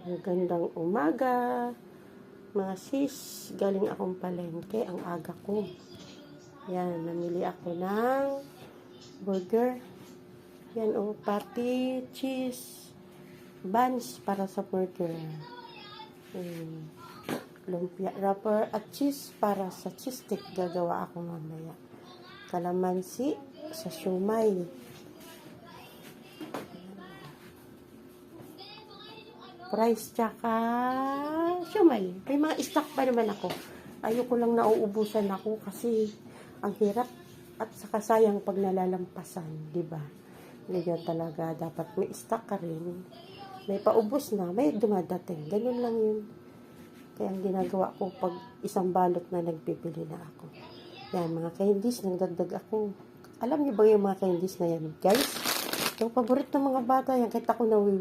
Magandang umaga, mga sis. Galing akong palengke, ang aga ko. Yan, namili ako ng burger. Yan patty, cheese, buns para sa burger. Lumpia wrapper at cheese para sa cheese stick. Gagawa ako mamaya. Kalamansi sa siumay. Price tsaka siumay. May mga stock pa naman ako. Ayoko lang nauubusan ako kasi ang hirap at saka sayang pag nalalampasan, di ba? Ganyan talaga, dapat may stock ka rin. May paubos na, may dumadating. Ganun lang yun. Kaya ang ginagawa ko pag isang balot na nagbibili na ako. Yan, mga candies, nagdagdag ako. Alam niyo ba yung mga candies na yan, guys? Yung paborito ng mga bata yan, kahit ako nawiwi.